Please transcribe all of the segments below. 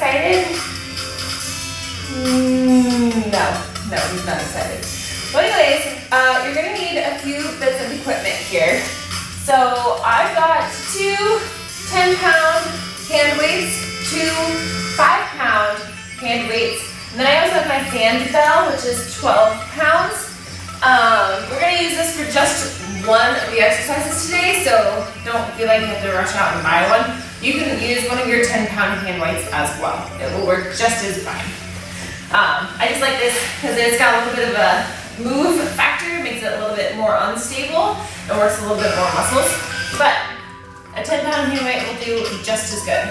excited? No, he's not excited. Well, anyways, you're gonna need a few bits of equipment here. So I've got two 10-pound hand weights, two 5-pound hand weights, and then I also have my sand bell, which is 12 pounds. We're gonna use this for just one of the exercises today, so don't feel like you have to rush out and buy one. You can use one of your 10-pound hand weights as well. It will work just as fine. I just like this because it's got a little bit of a move factor, makes it a little bit more unstable, and works a little bit more muscles. But a 10-pound hand weight will do just as good.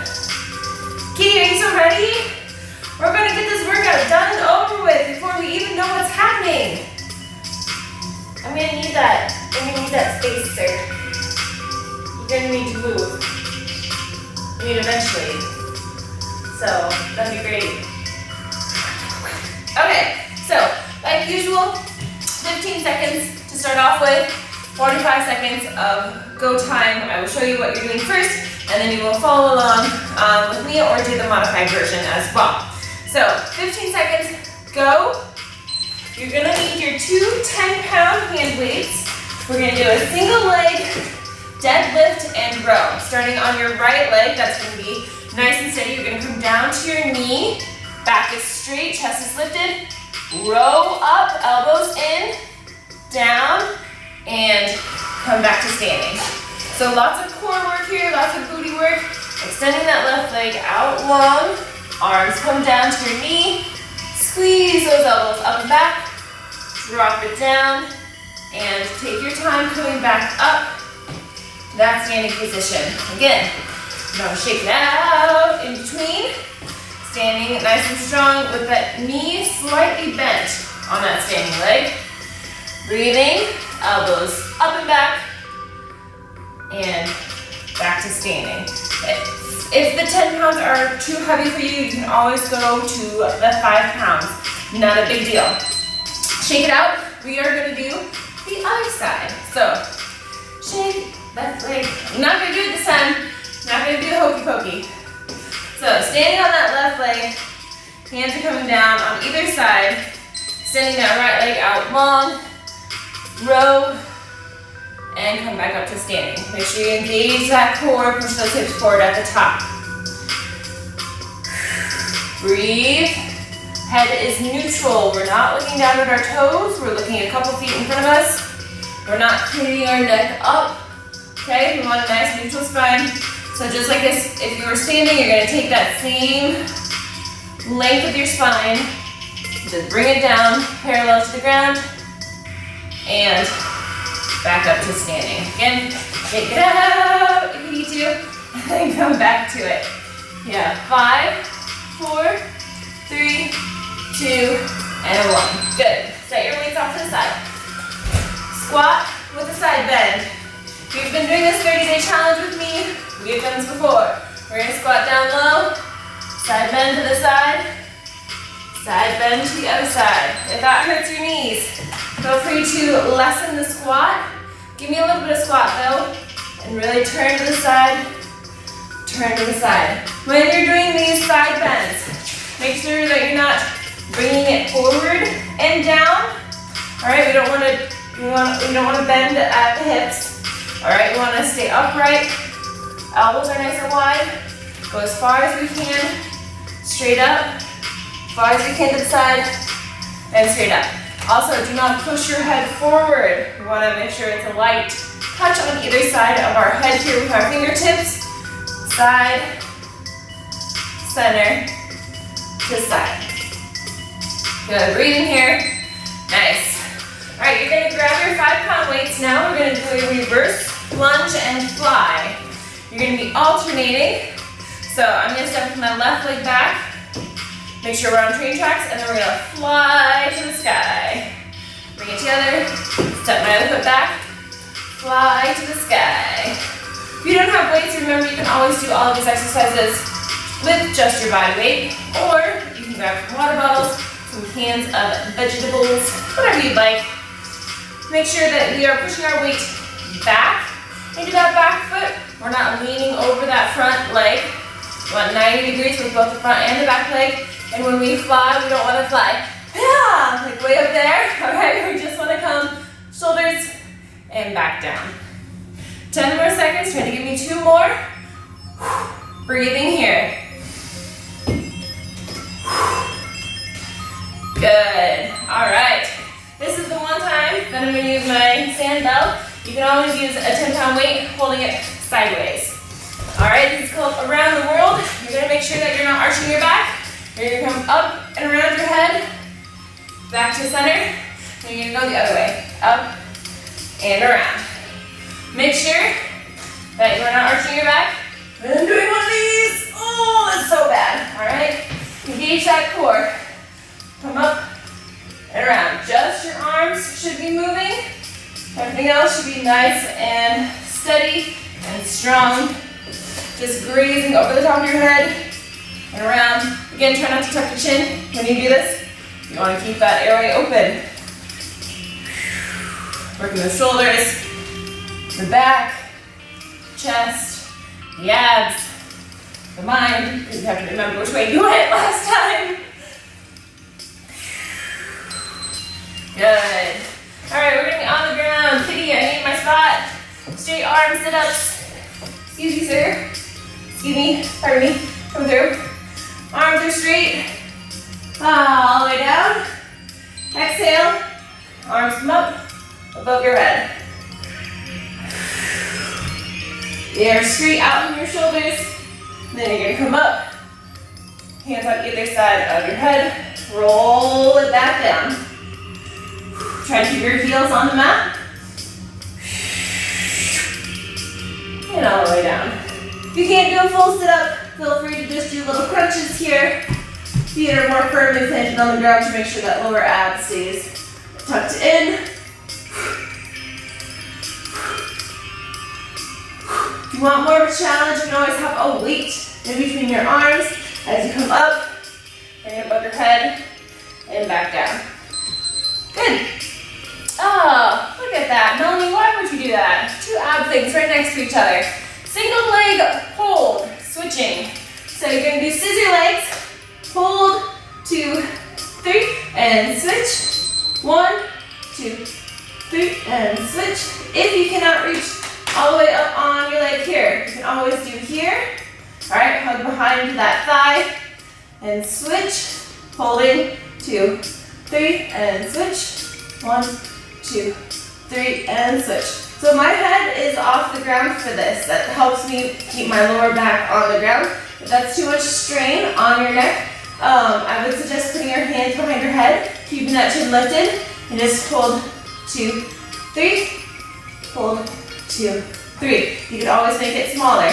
Kitty, are you so ready? We're gonna get this workout done and over with before we even know what's happening. I'm gonna need that space, sir. You're gonna need to move. I mean, eventually. So, that'd be great. Okay, so, like usual, 15 seconds to start off with, 45 seconds of go time. I will show you what you're doing first, and then you will follow along with me or do the modified version as well. So, 15 seconds, go. You're gonna need your two 10-pound hand weights. We're gonna do a single leg deadlift and row. Starting on your right leg, that's gonna be nice and steady. You're gonna come down to your knee, back is straight, chest is lifted, row up, elbows in, down, and come back to standing. So lots of core work here, lots of booty work. Extending that left leg out long, arms come down to your knee, squeeze those elbows up and back, drop it down, and take your time coming back up to that standing position. Again, you're gonna shake it out in between, standing nice and strong with that knee slightly bent on that standing leg. Breathing, elbows up and back, and back to standing. If the 10 pounds are too heavy for you, you can always go to the 5 pounds. Not a big deal. Shake it out. We are gonna do the other side. So, shake that leg. I'm not gonna do it this time. Not gonna do the hokey pokey. So, standing on that left leg, hands are coming down on either side, sending that right leg out long, row, and come back up to standing. Make sure you engage that core, push those hips forward at the top. Breathe. Head is neutral. We're not looking down at our toes. We're looking a couple feet in front of us. We're not cleaning our neck up. Okay, we want a nice neutral spine. So just like this, if you were standing, you're gonna take that same length of your spine, just bring it down parallel to the ground, and back up to standing. Again, shake it out if you need to, and then come back to it. Yeah, 5, 4, 3, 2, and 1. Good. Set your weights off to the side. Squat with a side bend. If you've been doing this 30-day challenge with me, we've done this before. We're gonna squat down low, side bend to the side bend to the other side. If that hurts your knees, feel free to lessen the squat. Give me a little bit of squat though, and really turn to the side, turn to the side. When you're doing these side bends, make sure that you're not bringing it forward and down. All right, we don't want to bend at the hips. All right, we want to stay upright. Elbows are nice and wide. Go as far as we can, straight up, as far as we can to the side, and straight up. Also, do not push your head forward. We want to make sure it's a light touch on either side of our head here with our fingertips. Side, center, to side. Good, breathing here. Nice. All right, you're gonna grab your 5-pound weights now. We're gonna do a reverse lunge and fly. You're gonna be alternating. So I'm gonna step with my left leg back. Make sure we're on train tracks, and then we're gonna fly to the sky. Bring it together, step my other foot back, fly to the sky. If you don't have weights, remember you can always do all of these exercises with just your body weight, or you can grab some water bottles, some cans of vegetables, whatever you'd like. Make sure that we are pushing our weight back into that back foot. We're not leaning over that front leg. You want 90 degrees with both the front and the back leg. And when we fly, we don't want to fly, yeah, like way up there. All right, we just want to come shoulders and back down. 10 more seconds, try to give me 2 more. Breathing here. Good, all right. This is the one time that I'm gonna use my sand bell. You can always use a 10-pound weight, holding it sideways. All right, this is called around the world. You're gonna make sure that you're not arching your back. You're gonna come up and around your head, back to center, and you're gonna go the other way, up and around. Make sure that you're not arching your back. And I'm doing one of these. Oh, that's so bad. All right, engage that core. Come up and around. Just your arms should be moving. Everything else should be nice and steady and strong. Just grazing over the top of your head and around. Again, try not to tuck your chin when you do this. You want to keep that airway open. Working the shoulders, the back, chest, the abs, the mind. You have to remember which way you went last time. Good. All right, we're gonna be on the ground. Kitty, I need my spot. Straight arm sit-ups. Excuse me, sir. Excuse me, pardon me. Come through. Arms are straight. All the way down. Exhale. Arms come up above your head. They're straight out from your shoulders. Then you're gonna come up. Hands on either side of your head. Roll it back down. Try to keep your heels on the mat. And all the way down. If you can't do a full sit-up, feel free to just do little crunches here. Feet are more firmly planted on the ground to make sure that lower ab stays tucked in. If you want more of a challenge, you can always have a weight in between your arms as you come up, bring it above your head, and back down. Good. Oh, look at that. Melanie, why would you do that? 2 ab things right next to each other. Single leg hold, switching. So you're gonna do scissor legs, hold, 2, 3, and switch. 1, 2, 3, and switch. If you cannot reach all the way up on your leg here, you can always do here. All right, hug behind that thigh, and switch. Holding, 2, 3, and switch. 1, 2, 3, and switch. So my head is off the ground for this. That helps me keep my lower back on the ground. If that's too much strain on your neck, I would suggest putting your hands behind your head, keeping that chin lifted, and just hold 2, 3, hold 2, 3. You can always make it smaller.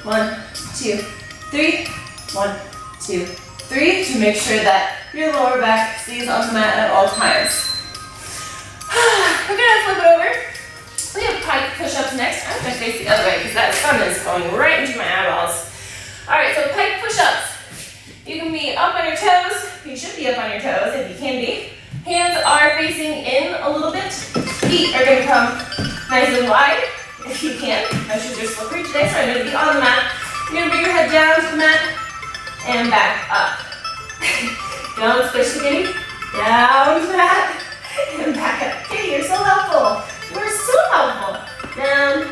1, 2, 3, 1, 2, 3, to make sure that your lower back stays on the mat at all times. We're gonna flip it over. We have Pike Push-Ups next. I'm gonna face the other way because that sun is going right into my eyeballs. All right, so Pike Push-Ups. You can be up on your toes. You should be up on your toes if you can be. Hands are facing in a little bit. Feet are gonna come nice and wide if you can. My shoes are slippery today, so I'm gonna be on the mat. You're gonna bring your head down to the mat and back up. Don't squish the kitty. Down to the mat. And back up. Kitty, you're so helpful. You are so helpful. Down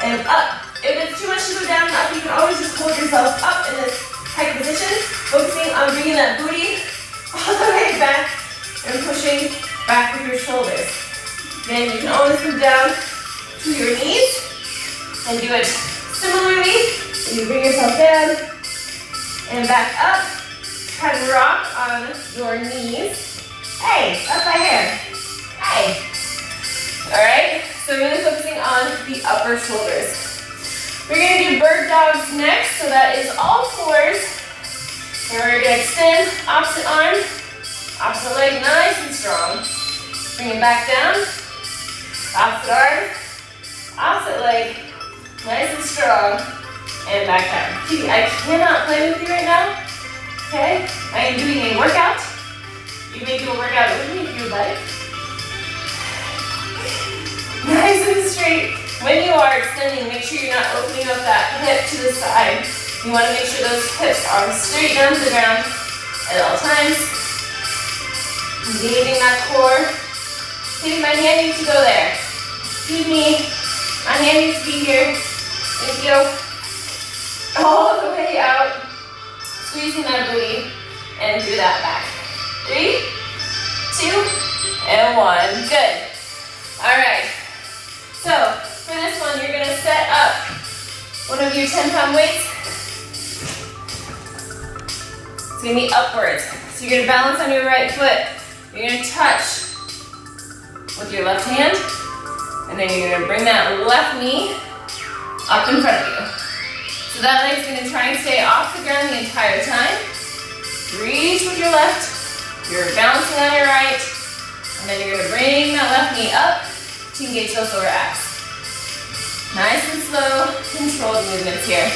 and up. If it's too much to go down and up, you can always just hold yourself up in this pike position, focusing on bringing that booty all the way back and pushing back with your shoulders. Then you can always come down to your knees and do it similarly. You bring yourself down and back up. Try to rock on your knees. Hey, up my hair. Hey. All right, so really focusing on the upper shoulders. We're gonna do bird dogs next, so that is all fours. And we're gonna extend opposite arm, opposite leg, nice and strong. Bring it back down, opposite arm, opposite leg, nice and strong, and back down. Gee, I cannot play with you right now, okay? I am doing a workout. You may do a workout with me if you would like. Nice and straight. When you are extending, make sure you're not opening up that hip to the side. You want to make sure those hips are straight down to the ground at all times. Engaging that core. See, my hand needs to go there. Excuse me. My hand needs to be here. Thank you. All the way out. Squeezing that booty. And do that back. 3, 2, and 1. Good. All right. So, for this one, you're going to set up one of your 10-pound weights. It's going to be upwards. So you're going to balance on your right foot. You're going to touch with your left hand. And then you're going to bring that left knee up in front of you. So that leg's going to try and stay off the ground the entire time. Reach with your left. You're balancing on your right. And then you're going to bring that left knee up to engage those lower abs. Nice and slow, controlled movements here.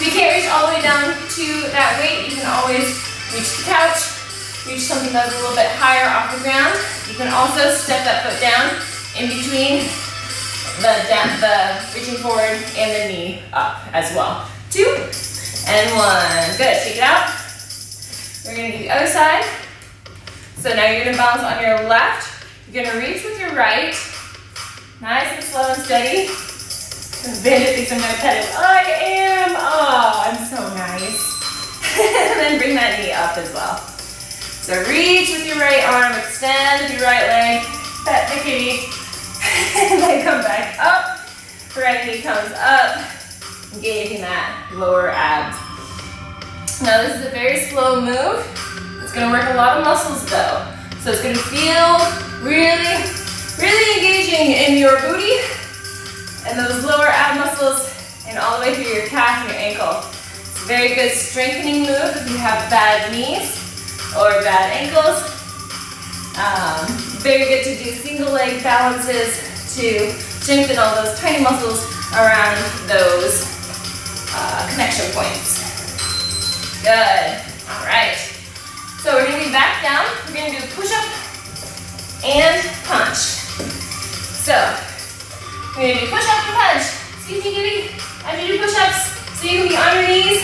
If you can't reach all the way down to that weight, you can always reach the couch, reach something that's a little bit higher off the ground. You can also step that foot down in between the reaching forward and the knee up as well. 2 and 1. Good, take it out. We're gonna do the other side. So now you're gonna balance on your left. You're gonna reach with your right. Nice and slow and steady. Bandit thinks I'm gonna pet him. I am. Oh, I'm so nice. And then bring that knee up as well. So reach with your right arm, extend with your right leg, pet the kitty, and then come back up. Right knee comes up, engaging that lower abs. Now this is a very slow move. It's gonna work a lot of muscles though. So it's gonna feel really, really engaging in your booty and those lower ab muscles and all the way through your calf and your ankle. It's a very good strengthening move if you have bad knees or bad ankles. Very good to do single leg balances to strengthen all those tiny muscles around those connection points. Good. All right. So we're going to be back down. We're going to do push-up and punch. So we're going to do push-up and punch. Excuse me, Gibby. As you do push-ups, so you can be on your knees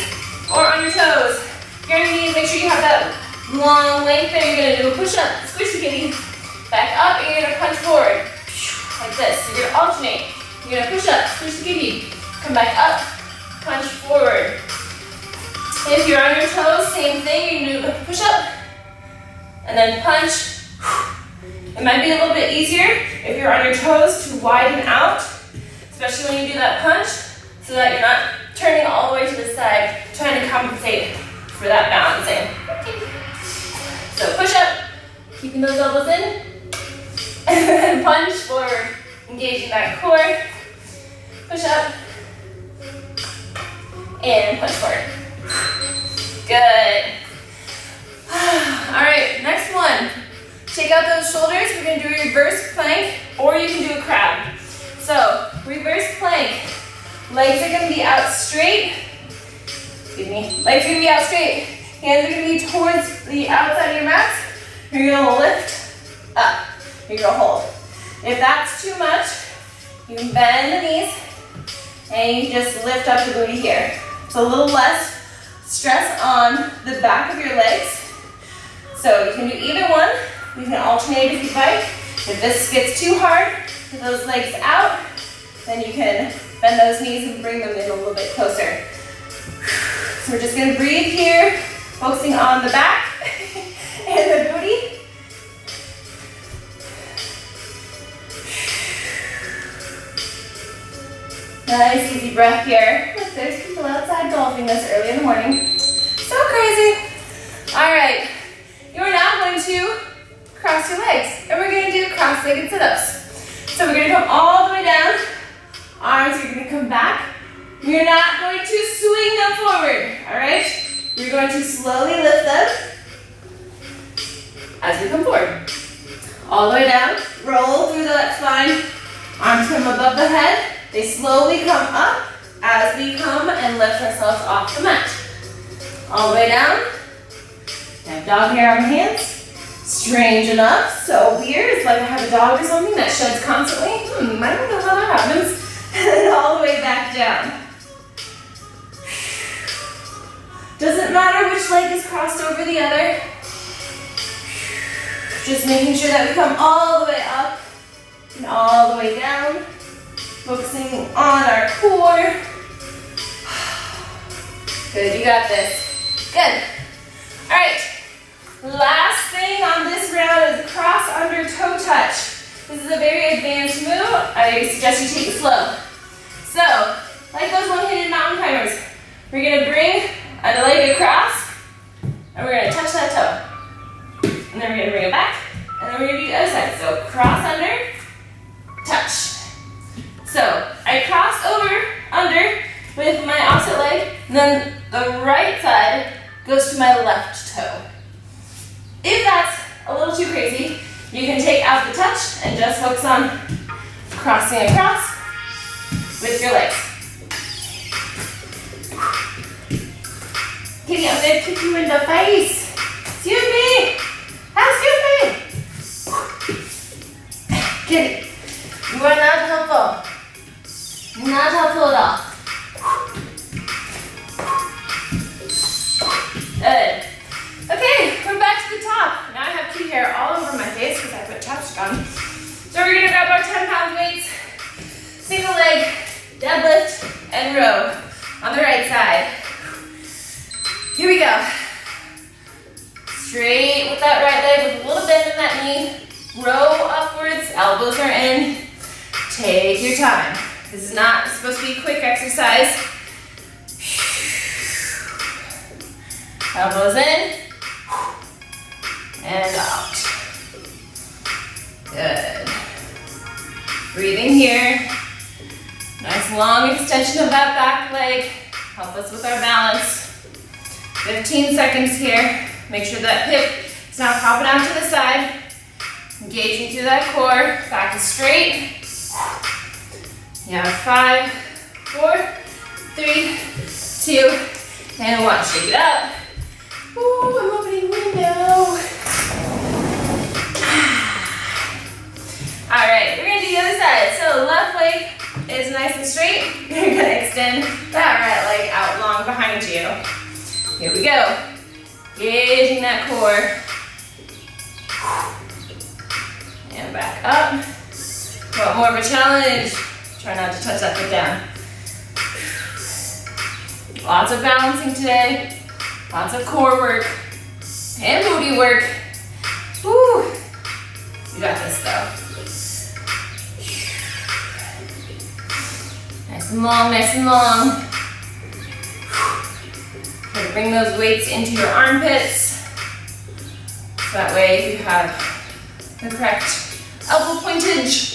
or on your toes. If you're on your knees, make sure you have that long length there. You're going to do a push-up, squish the kitty, back up, and you're going to punch forward. Like this. So you're going to alternate. You're going to push up, squish the kitty, come back up, punch forward. If you're on your toes, same thing. You do a push-up and then punch. It might be a little bit easier if you're on your toes to widen out, especially when you do that punch, so that you're not turning all the way to the side, trying to compensate for that balancing. So push up, keeping those elbows in, and then punch forward, engaging that core. Push up, and punch forward. Good. All right, next one. Shake out those shoulders. We're gonna do a reverse plank, or you can do a crab. So, reverse plank. Legs are gonna be out straight. Excuse me. Legs are gonna be out straight. Hands are gonna be towards the outside of your mat. You're gonna lift up. You're gonna hold. If that's too much, you can bend the knees, and you just lift up the booty here. It's a little less stress on the back of your legs. So you can do either one. You can alternate if you'd like. If this gets too hard, with those legs out, then you can bend those knees and bring them in a little bit closer. So we're just gonna breathe here, focusing on the back and the booty. Nice easy breath here. Look, there's people outside golfing this early in the morning. So crazy. All right, you are now going to cross your legs, and we're going to do cross-legged sit-ups. So we're going to come all the way down. Arms are going to come back. You're not going to swing them forward, all right? You're going to slowly lift them as we come forward. All the way down, roll through that spine. Arms come above the head. They slowly come up as we come and lift ourselves off the mat. All the way down. Have dog hair on the hands. Strange enough, so weird. It's like I have a dog or something that sheds constantly. I don't know how that happens. And then all the way back down. Doesn't matter which leg is crossed over the other. Just making sure that we come all the way up and all the way down. Focusing on our core. Good, you got this. Good. All right. Last thing on this round is cross under toe touch. This is a very advanced move. I suggest you take it slow. So, like those one-handed mountain climbers, we're gonna bring a leg across, and we're gonna touch that toe. And then we're gonna bring it back, and then we're gonna do the other side. So, cross under, touch. So, I cross under with my opposite leg, and then the right side goes to my left toe. If that's a little too crazy, you can take out the touch and just focus on crossing across with your legs. Kitty, I'm gonna kick you in the face. Excuse me. Excuse me. Kitty, you are not helpful. Not helpful at all. Good. Okay, we're back to the top. Now I have kitty hair all over my face because I put chapstick on. So we're gonna grab our 10-pound weights, single leg, deadlift, and row on the right side. Here we go. Straight with that right leg with a little bend in that knee. Row upwards, elbows are in. Take your time. This is not supposed to be a quick exercise. Elbows in. And out. Good. Breathing here. Nice long extension of that back leg. Help us with our balance. 15 seconds here. Make sure that hip is not popping out to the side. Engaging through that core. Back is straight. You have 5, 4, 3, 2, and 1. Shake it up. Ooh, I'm opening the window. All right, we're gonna do the other side. So left leg is nice and straight. You're gonna extend that right leg out long behind you. Here we go. Engaging that core. And back up. Want more of a challenge? Try not to touch that foot down. Lots of balancing today. Lots of core work and booty work. Woo! You got this though. Nice and long, nice and long. Try to bring those weights into your armpits. So that way you have the correct elbow pointage.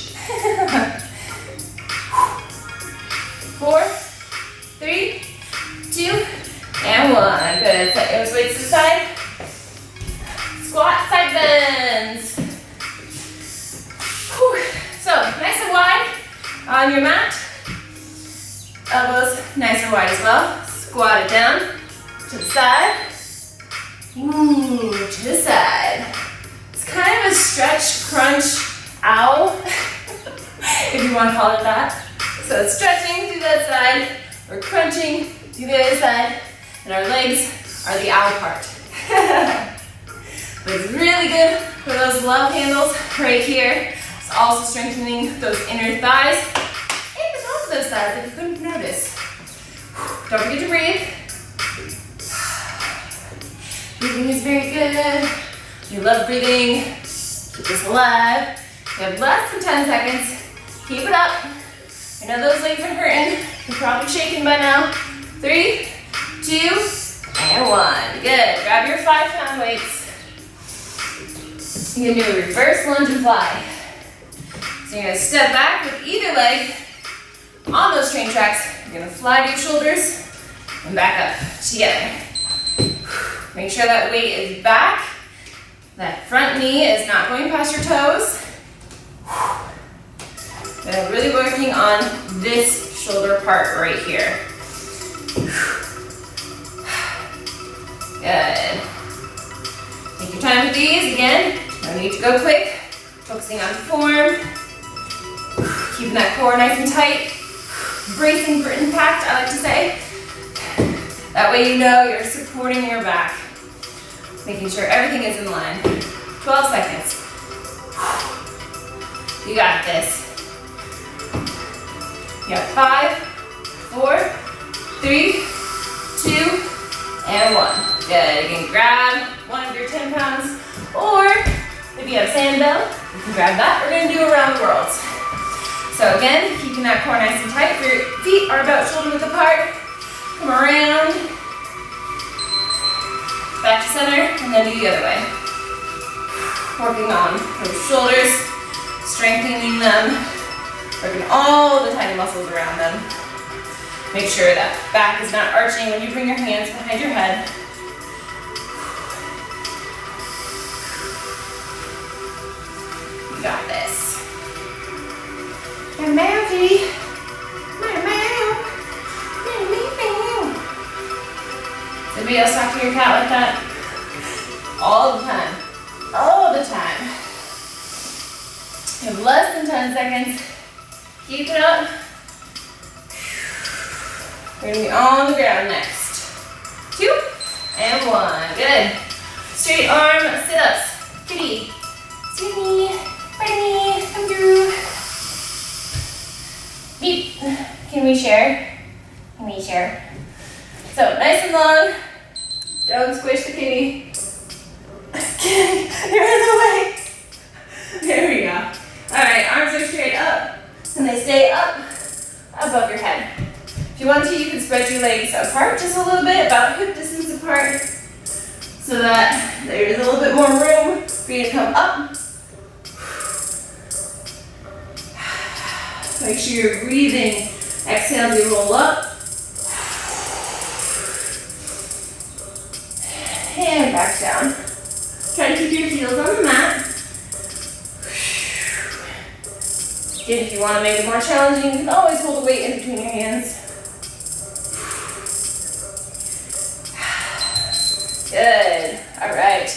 4, 3, 2, and 1. Good. Set those weights to the side. Squat, side bends. Whew. So, nice and wide on your mat. Elbows nice and wide as well. Squat it down to the side. Ooh, to the side. It's kind of a stretch, crunch, ow, if you want to call it that. So it's stretching through that side, or crunching through the other side, and our legs are the ow part. But it's really good for those love handles right here. It's also strengthening those inner thighs and the top of those thighs if you couldn't notice. Don't forget to breathe. Breathing is very good. We love breathing. Keep this alive. We have less than 10 seconds. Keep it up. I know those legs are hurting. You're probably shaking by now. 3, 2, and 1. Good. Grab your 5-pound weights. You're gonna do a reverse lunge and fly. So you're gonna step back with either leg on those train tracks. You're gonna fly to your shoulders and back up together. Make sure that weight is back. That front knee is not going past your toes. We're really working on this shoulder part right here. Good. Take your time with these. Again, need to go quick, focusing on form, keeping that core nice and tight, bracing for impact, I like to say. That way you know you're supporting your back, making sure everything is in line. 12 seconds. You got this. You have 5, 4, 3, 2, and 1. Good. You can grab one of your 10 pounds, or if you have sandbell, you can grab that. We're going to do around the world. So again, keeping that core nice and tight. Your feet are about shoulder width apart. Come around, back to center, and then do the other way. Working on those shoulders, strengthening them, working all the tiny muscles around them. Make sure that back is not arching when you bring your hands behind your head. You got this. My Melanie. My meow. My meow. Does anybody else talk to your cat like that? All the time. All the time. You have less than 10 seconds. Keep it up. We're gonna be on the ground next. 2 and 1. Good. Straight arm sit-ups. Kitty. See me. Bite me. Come through. Beep. Can we share? Can we share? So nice and long. Don't squish the kitty. You're in the way. There we go. Alright, arms are straight up. And they stay up above your head. If you want to, you can spread your legs apart just a little bit, about hip distance apart, so that there is a little bit more room for you to come up. Make sure you're breathing. Exhale as you roll up. And back down. Try to keep your heels on the mat. Again, if you want to make it more challenging, you can always hold a weight in between your hands. Good. All right.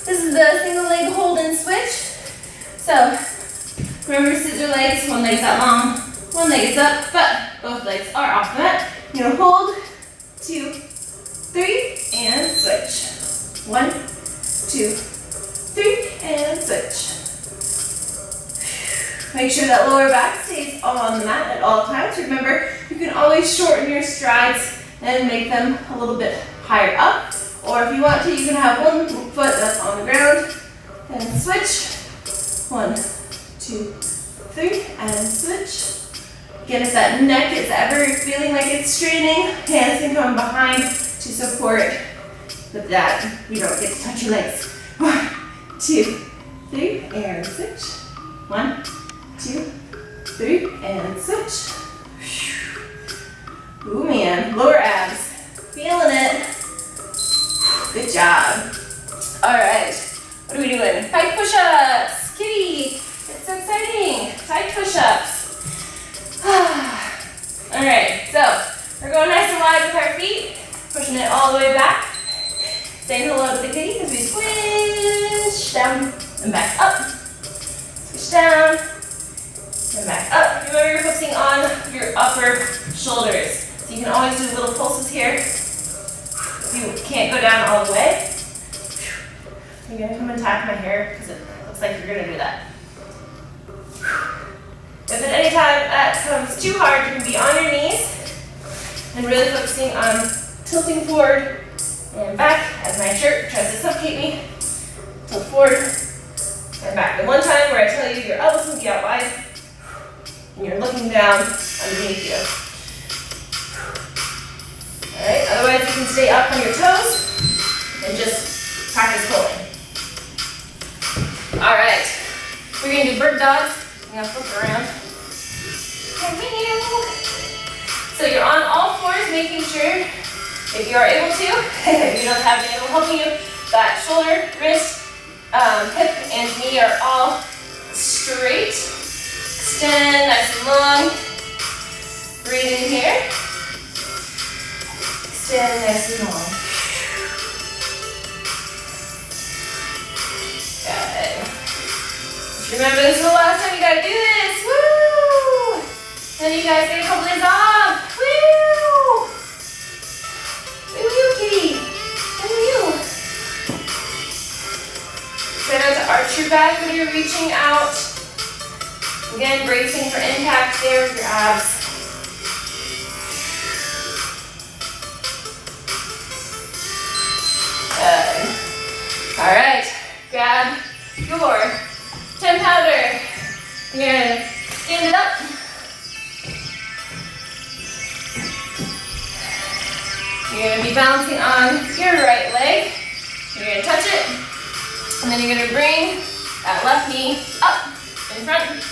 This is the single leg hold and switch. So remember, scissor legs. One leg's out long, one leg is up, but both legs are off the mat. You're gonna hold, 2, 3, and switch. 1, 2, 3, and switch. Make sure that lower back stays on the mat at all times. Remember, you can always shorten your strides and make them a little bit higher up. Or if you want to, you can have one foot that's on the ground and switch. 1, 2, 3, and switch. Again, if that neck is ever feeling like it's straining, hands can come behind to support. With that, you don't get to touch your legs. 1, 2, 3, and switch. 1, 2, 3, and switch. Ooh man, lower abs. Feeling it. Good job. All right, what are we doing? Pike push-ups. Kitty, it's so exciting. Pike push-ups. All right, so we're going nice and wide with our feet, pushing it all the way back. Saying hello to the kitty as we squish down and back up. Squish down and back up. Remember, you're focusing on your upper shoulders. So you can always do little pulses here. You can't go down all the way. You're gonna come and tap my hair because it looks like you're gonna do that. If at any time that comes too hard, you can be on your knees and really focusing on tilting forward and back as my shirt tries to suffocate me. Tilt forward and back. The one time where I tell you your elbows can be out wide and you're looking down underneath you. Alright, otherwise you can stay up on your toes and just practice pulling. Alright, we're going to do bird dogs. I'm going to flip around. So you're on all fours, making sure, if you are able to, if you don't have anyone helping you, that shoulder, wrist, hip, and knee are all straight. Extend nice and long. Breathe in here. Extend nice and long. Good. Remember, this is the last time you gotta do this. Woo! Then you guys get a couple days off. Woo! Woo, kitty. Woo. Try not to arch your back when you're reaching out. Again, bracing for impact there with your abs. Good. All right, grab your 10 pounder. You're gonna stand it up. You're gonna be balancing on your right leg. You're gonna touch it, and then you're gonna bring that left knee up in front.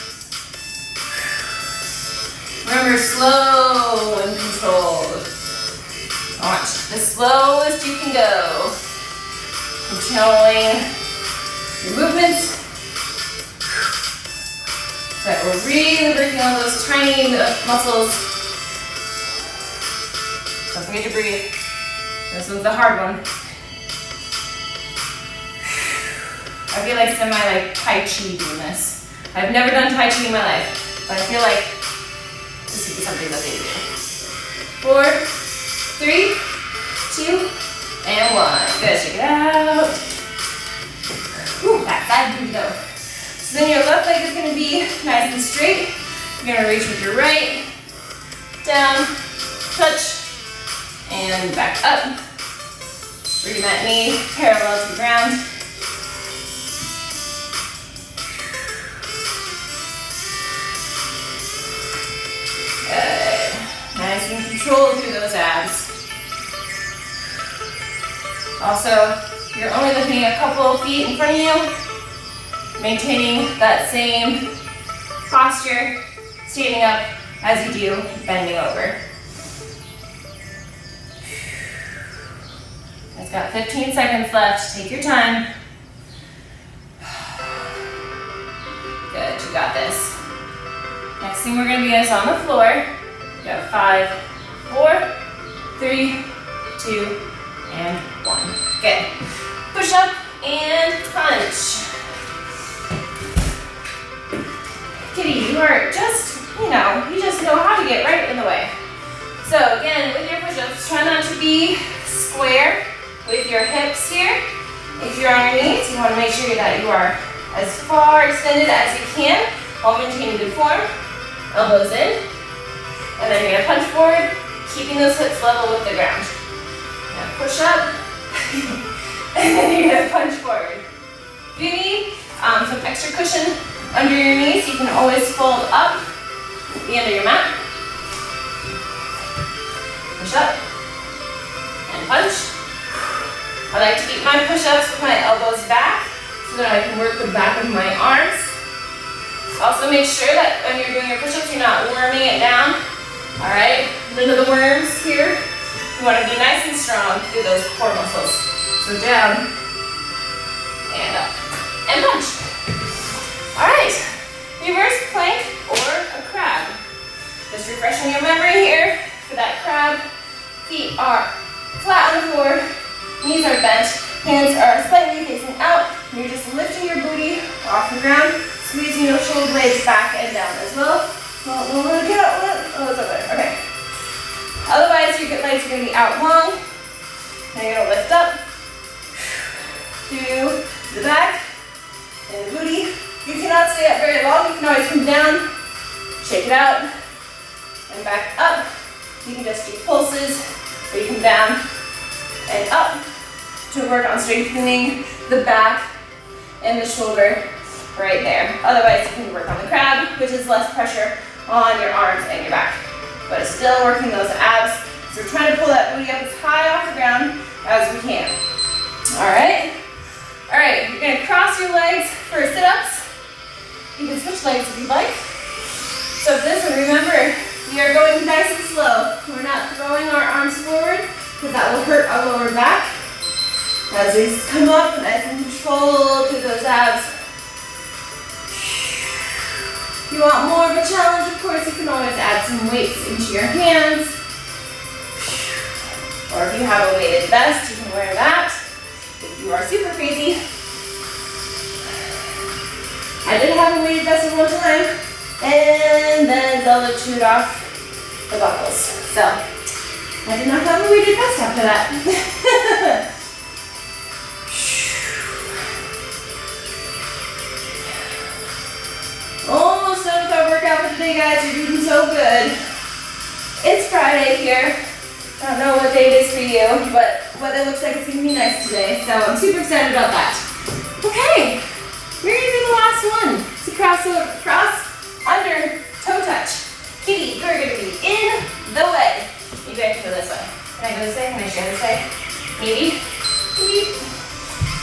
Remember, slow and controlled. Watch, the slowest you can go. Controlling your movements. So that we're really working on those tiny muscles. Don't forget to breathe. This one's the hard one. I feel like Tai Chi doing this. I've never done Tai Chi in my life, but I feel like this would be something that they do. 4, 3, 2, and 1. Good, shake it out. Ooh, that side booty though. So then your left leg is gonna be nice and straight. You're gonna reach with your right, down, touch, and back up. Bring that knee parallel to the ground. Good. Nice and controlled through those abs. Also, you're only lifting a couple of feet in front of you, maintaining that same posture, standing up as you do, bending over. It's got 15 seconds left. Take your time. Good, you got this. Next thing we're gonna be is on the floor. You have 5, 4, 3, 2, and 1. Good. Push up and punch. Kitty, you are just, you just know how to get right in the way. So again, with your push-ups, try not to be square with your hips here. If you're on your knees, you want to make sure that you are as far extended as you can while maintaining good form. Elbows in. And then you're going to punch forward, keeping those hips level with the ground. Now push up. And then you're going to punch forward. If you need some extra cushion under your knees, you can always fold up the end of your mat. Push up and punch. I like to keep my push-ups with my elbows back so that I can work the back of my arms. Also make sure that when you're doing your push-ups, you're not worming it down. All right, none of the worms here. You want to be nice and strong through those core muscles. So down and up and punch. All right, reverse plank or a crab. Just refreshing your memory here for that crab. Feet are flat on the floor, knees are bent, hands are slightly facing out. You're just lifting your booty off the ground, squeezing your shoulder blades back and down as well. Oh, it's over there. Okay. Otherwise, your legs are going to be out long. Now you're going to lift up to the back and the booty. You cannot stay up very long. You can always come down, shake it out, and back up. You can just do pulses, or you come down and up to work on strengthening the back and the shoulder right there. Otherwise, you can work on the crab, which is less pressure on your arms and your back. But it's still working those abs. So we're trying to pull that booty up as high off the ground as we can. All right. All right, you're gonna cross your legs for sit-ups. You can switch legs if you'd like. So this one, remember, we are going nice and slow. We're not throwing our arms forward because that will hurt our lower back. As we come up, nice and controlled through those abs. If you want more of a challenge, of course, you can always add some weights into your hands. Or if you have a weighted vest, you can wear that. If you are super crazy. I did have have a weighted vest in one time, and then Zelda chewed off the buckles. So I did not have a weighted vest after that. Almost done with our workout for today, guys. You're doing so good. It's Friday here. I don't know what day it is for you, but weather looks like it's gonna be nice today, so I'm super excited about that. Okay, we're gonna do the last one. It's a cross, under, toe touch. Kitty, you're gonna be in the way. You guys can go this way. Can I go this way? Can I share this way? Maybe? Maybe.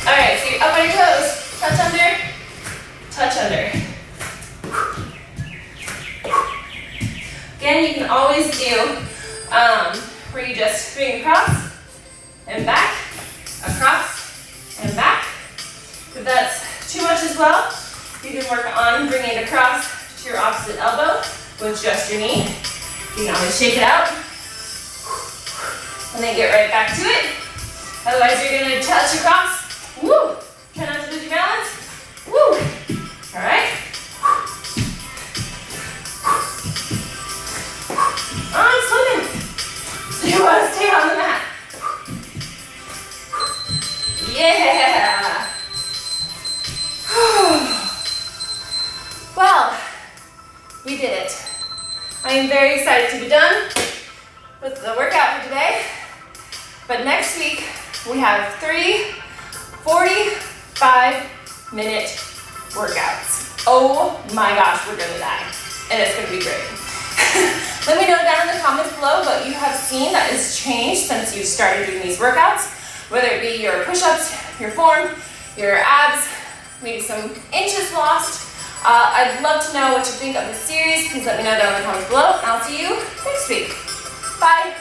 All right, so you're up on your toes. Touch under, touch under. Again, you can always do where you just bring across and back, across and back. If that's too much as well, you can work on bringing it across to your opposite elbow with just your knee. You can always shake it out and then get right back to it. Otherwise, you're going to touch across. Woo! Try not to lose your balance. Woo! All right. I'm swimming. So you want to stay on the mat. Yeah. Well, we did it. I am very excited to be done with the workout for today. But next week, we have 3 45-minute workouts. Oh my gosh, we're gonna die. And it's gonna be great. Let me know down in the comments below what you have seen that has changed since you started doing these workouts, whether it be your push-ups, your form, your abs, maybe some inches lost. I'd love to know what you think of the series. Please let me know down in the comments below, and I'll see you next week. Bye.